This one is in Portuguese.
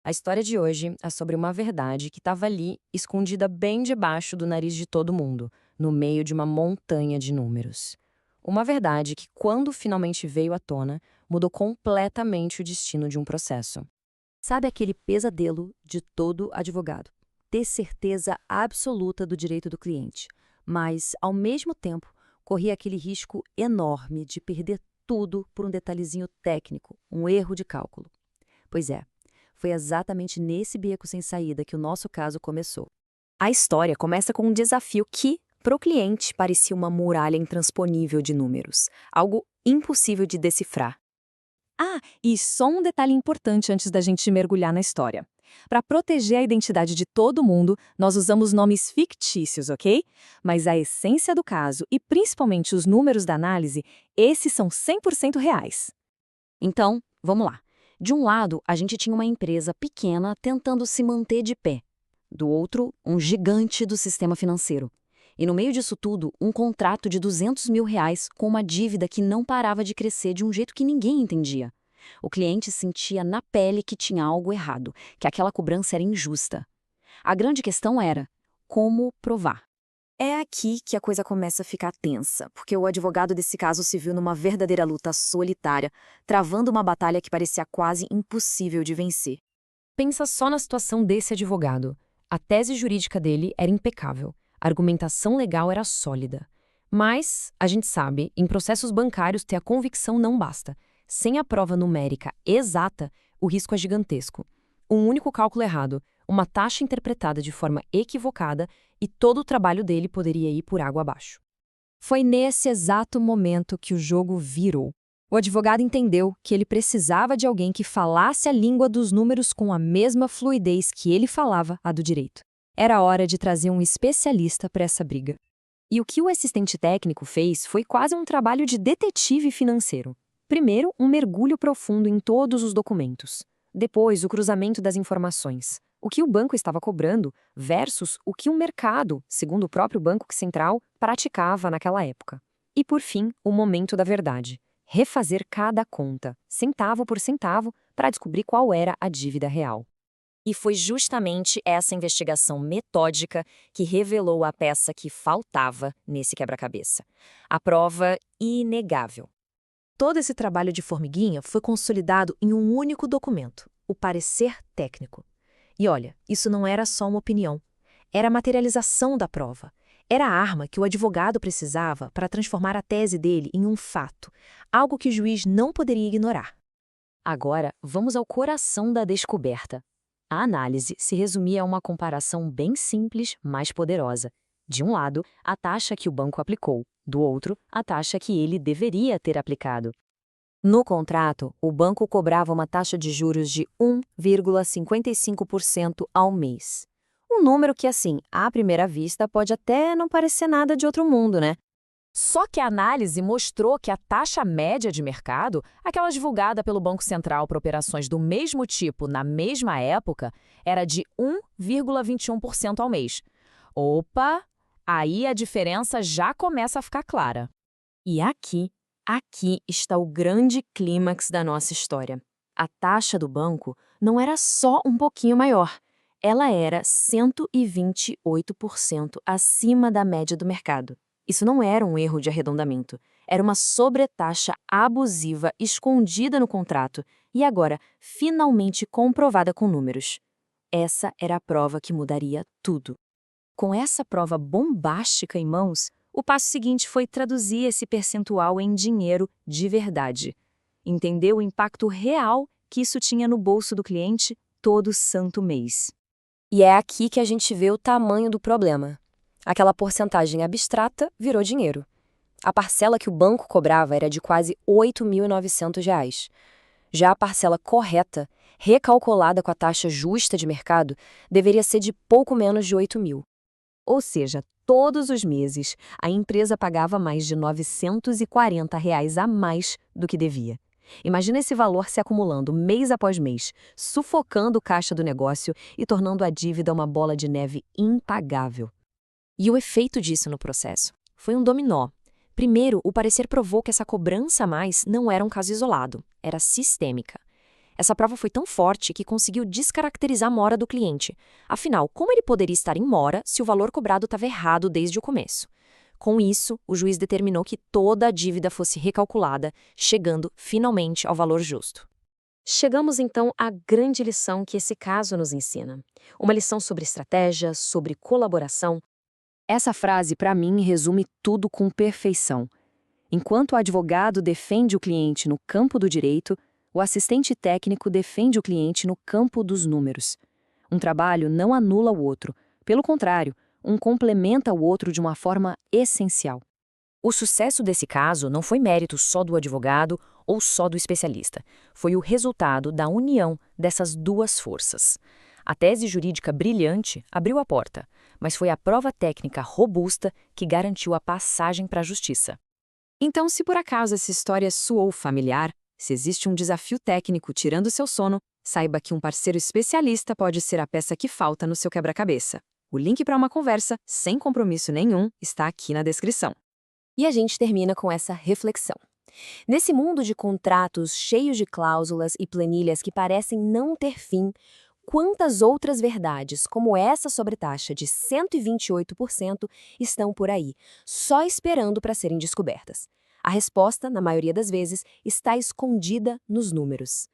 A história de hoje é sobre uma verdade que estava ali, escondida bem debaixo do nariz de todo mundo, no meio de uma montanha de números. Uma verdade que, quando finalmente veio à tona, mudou completamente o destino de um processo. Sabe aquele pesadelo de todo advogado? Ter certeza absoluta do direito do cliente, mas, ao mesmo tempo, corria aquele risco enorme de perder tudo por um detalhezinho técnico, um erro de cálculo. Pois é, foi exatamente nesse beco sem saída que o nosso caso começou. A história começa com um desafio que, para o cliente, parecia uma muralha intransponível de números, algo impossível de decifrar. Ah, e só um detalhe importante antes da gente mergulhar na história. Para proteger a identidade de todo mundo, nós usamos nomes fictícios, ok? Mas a essência do caso e principalmente os números da análise, esses são 100% reais. Então, vamos lá. De um lado, a gente tinha uma empresa pequena tentando se manter de pé. Do outro, um gigante do sistema financeiro. E no meio disso tudo, um contrato de R$ 200 mil com uma dívida que não parava de crescer de um jeito que ninguém entendia. O cliente sentia na pele que tinha algo errado, que aquela cobrança era injusta. A grande questão era como provar. É aqui que a coisa começa a ficar tensa, porque o advogado desse caso se viu numa verdadeira luta solitária, travando uma batalha que parecia quase impossível de vencer. Pensa só na situação desse advogado. A tese jurídica dele era impecável, a argumentação legal era sólida. Mas, a gente sabe, em processos bancários ter a convicção não basta. Sem a prova numérica exata, o risco é gigantesco. Um único cálculo errado, uma taxa interpretada de forma equivocada e todo o trabalho dele poderia ir por água abaixo. Foi nesse exato momento que o jogo virou. O advogado entendeu que ele precisava de alguém que falasse a língua dos números com a mesma fluidez que ele falava a do direito. Era hora de trazer um especialista para essa briga. E o que o assistente técnico fez foi quase um trabalho de detetive financeiro. Primeiro, um mergulho profundo em todos os documentos. Depois, o cruzamento das informações. O que o banco estava cobrando versus o que o mercado, segundo o próprio Banco Central, praticava naquela época. E, por fim, o momento da verdade. Refazer cada conta, centavo por centavo, para descobrir qual era a dívida real. E foi justamente essa investigação metódica que revelou a peça que faltava nesse quebra-cabeça. A prova inegável. Todo esse trabalho de formiguinha foi consolidado em um único documento, o parecer técnico. E olha, isso não era só uma opinião. Era a materialização da prova. Era a arma que o advogado precisava para transformar a tese dele em um fato, algo que o juiz não poderia ignorar. Agora, vamos ao coração da descoberta. A análise se resumia a uma comparação bem simples, mas poderosa. De um lado, a taxa que o banco aplicou, do outro, a taxa que ele deveria ter aplicado. No contrato, o banco cobrava uma taxa de juros de 1,55% ao mês. Um número que, assim, à primeira vista, pode até não parecer nada de outro mundo, né? Só que a análise mostrou que a taxa média de mercado, aquela divulgada pelo Banco Central para operações do mesmo tipo na mesma época, era de 1,21% ao mês. Opa! Aí a diferença já começa a ficar clara. E aqui está o grande clímax da nossa história. A taxa do banco não era só um pouquinho maior, ela era 128% acima da média do mercado. Isso não era um erro de arredondamento, era uma sobretaxa abusiva escondida no contrato e agora finalmente comprovada com números. Essa era a prova que mudaria tudo. Com essa prova bombástica em mãos, o passo seguinte foi traduzir esse percentual em dinheiro de verdade. Entender o impacto real que isso tinha no bolso do cliente todo santo mês. E é aqui que a gente vê o tamanho do problema. Aquela porcentagem abstrata virou dinheiro. A parcela que o banco cobrava era de quase R$ 8.900. Já a parcela correta, recalculada com a taxa justa de mercado, deveria ser de pouco menos de 8 mil. Ou seja, todos os meses, a empresa pagava mais de R$ 940 a mais do que devia. Imagina esse valor se acumulando mês após mês, sufocando o caixa do negócio e tornando a dívida uma bola de neve impagável. E o efeito disso no processo foi um dominó. Primeiro, o parecer provou que essa cobrança a mais não era um caso isolado, era sistêmica. Essa prova foi tão forte que conseguiu descaracterizar a mora do cliente. Afinal, como ele poderia estar em mora se o valor cobrado estava errado desde o começo? Com isso, o juiz determinou que toda a dívida fosse recalculada, chegando finalmente ao valor justo. Chegamos então à grande lição que esse caso nos ensina. Uma lição sobre estratégia, sobre colaboração. Essa frase, para mim, resume tudo com perfeição. Enquanto o advogado defende o cliente no campo do direito, o assistente técnico defende o cliente no campo dos números. Um trabalho não anula o outro, pelo contrário, um complementa o outro de uma forma essencial. O sucesso desse caso não foi mérito só do advogado ou só do especialista. Foi o resultado da união dessas duas forças. A tese jurídica brilhante abriu a porta, mas foi a prova técnica robusta que garantiu a passagem para a justiça. Então, se por acaso essa história soou familiar, se existe um desafio técnico tirando seu sono, saiba que um parceiro especialista pode ser a peça que falta no seu quebra-cabeça. O link para uma conversa, sem compromisso nenhum, está aqui na descrição. E a gente termina com essa reflexão. Nesse mundo de contratos cheios de cláusulas e planilhas que parecem não ter fim, quantas outras verdades, como essa sobretaxa de 128%, estão por aí, só esperando para serem descobertas? A resposta, na maioria das vezes, está escondida nos números.